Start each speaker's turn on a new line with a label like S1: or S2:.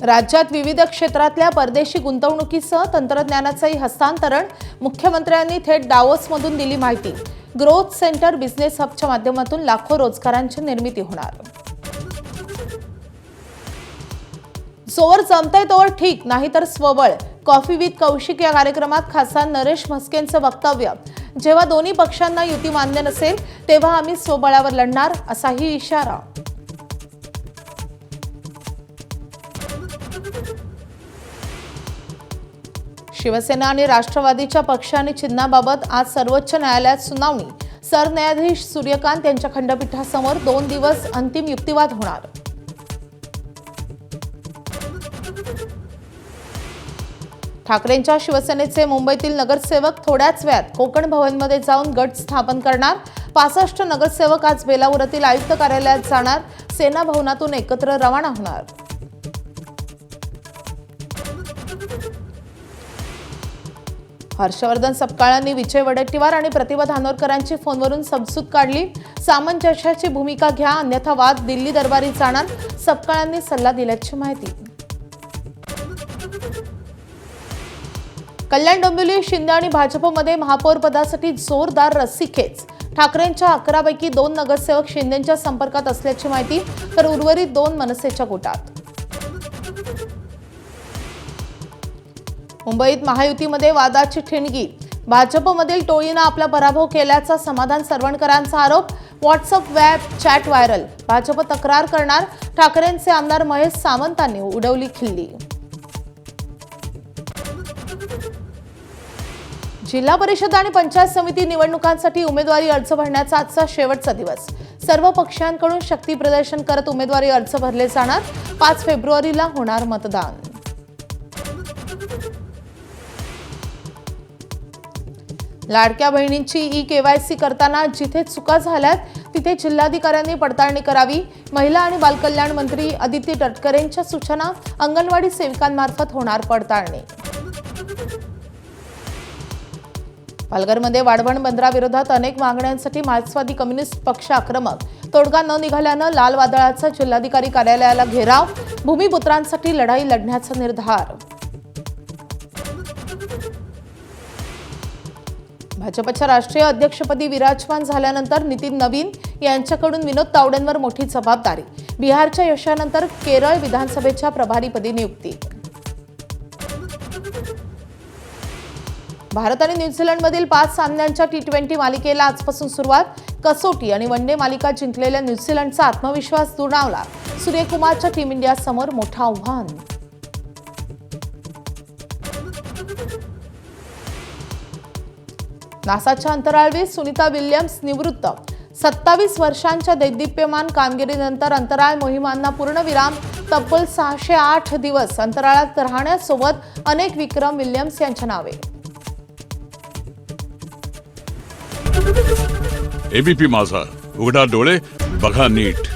S1: राज्यात विविध क्षेत्रातल्या परदेशी गुंतवणुकीसह तंत्रज्ञानाचंही हस्तांतरण मुख्यमंत्र्यांनी थेट दावोसमधून दिली माहिती। ग्रोथ सेंटर बिझनेस हबच्या माध्यमातून लाखो रोजगारांची निर्मिती होणार। जोवर जमतंय तोवर ठीक, नाहीतर स्वबळ। कॉफी विथ कौशिक या कार्यक्रमात खासदार नरेश म्हस्केंचं वक्तव्य। जेव्हा दोन्ही पक्षांना युती मान्य नसेल तेव्हा आम्ही स्वबळावर लढणार, असाही इशारा। शिवसेना आणि राष्ट्रवादीच्या पक्ष आणि चिन्हाबाबत आज सर्वोच्च न्यायालयात सुनावणी। सरन्यायाधीश सूर्यकांत यांच्या खंडपीठासमोर 2 दिवस अंतिम युक्तिवाद होणार। ठाकरेंच्या शिवसेनेचे मुंबईतील नगरसेवक थोड्याच वेळात कोकण भवनमध्ये जाऊन गट स्थापन करणार। 65 नगरसेवक आज बेलापुरातील आयुक्त कार्यालयात जाणार। सेना भवनातून एकत्र रवाना होणार। हर्षवर्धन सपकाळांनी विजय वडेट्टीवार आणि प्रतिभा धानोरकरांची फोनवरून समजूत काढली। सामंजस्याची भूमिका घ्या, अन्यथा वाद दिल्ली दरबारी जाणार, सपकाळांनी सल्ला दिल्याची माहिती। कल्याण डोंबिवली, शिंदे आणि भाजपमध्ये महापौर पदासाठी जोरदार रस्सीखेच। ठाकरेंच्या 11 पैकी 2 नगरसेवक शिंदेंच्या संपर्कात असल्याची माहिती, तर उर्वरित 2 मनसेच्या गोटात। मुंबईत महायुतीमध्ये वादाची ठिणगी। भाजपमधील टोळीनं आपला पराभव केल्याचा समाधान सरवणकरांचा आरोप। WhatsApp web chat viral, Bhajap तक्रार करणार, ठाकरेंचे आमदार महेश सावंतांनी उडवली खिल्ली। जिल्हा परिषद आणि पंचायत समिती निवडणुकांसाठी उमेदवारी अर्ज भरण्याचा आजचा शेवटचा दिवस। सर्व पक्षांकडून शक्ती प्रदर्शन करत उमेदवारी अर्ज भरले जाणार। 5 फेब्रुवारीला होणार मतदान। लाडक्या बहिणींची ई-केवायसी करताना जिथे चुका झाल्यात तिथे जिल्हाधिकाऱ्यांनी पडताळणी करावी। महिला आणि बालकल्याण मंत्री अदिती तटकरेंच्या सूचना। अंगणवाडी सेविकांमार्फत होणार पडताळणी। पालघरमध्ये वाढवण बंदराविरोधात अनेक मागण्यांसाठी मार्क्सवादी कम्युनिस्ट पक्ष आक्रमक। तोडगा न निघाल्यानं लाल वादळाचा जिल्हाधिकारी कार्यालयाला घेराव। भूमिपुत्रांसाठी लढाई लढण्याचा निर्धार। भाजपच्या राष्ट्रीय अध्यक्षपदी विराजमान झाल्यानंतर नितीन नवीन यांच्याकडून विनोद तावडेंवर मोठी जबाबदारी। बिहारच्या यशानंतर केरळ विधानसभेच्या प्रभारीपदी नियुक्ती। भारत आणि न्यूझीलंडमधील 5 सामन्यांच्या T20 मालिकेला आजपासून सुरुवात। कसोटी आणि वनडे मालिका जिंकलेल्या न्यूझीलंडचा आत्मविश्वास दुणावला। सूर्यकुमारच्या टीम इंडिया समोर मोठं आव्हान। नासाच्या अंतराळवीर सुनीता विल्यम्स निवृत्त। 27 वर्षांच्या दैदिप्यमान कामगिरीनंतर अंतराळ मोहिमांना पूर्णविराम। तब्बल 608 दिवस अंतराळात राहण्यासोबत अनेक विक्रम विल्यम्स यांच्या नावे।
S2: एबीपी माझा, उघडा डोळे बघा नीट।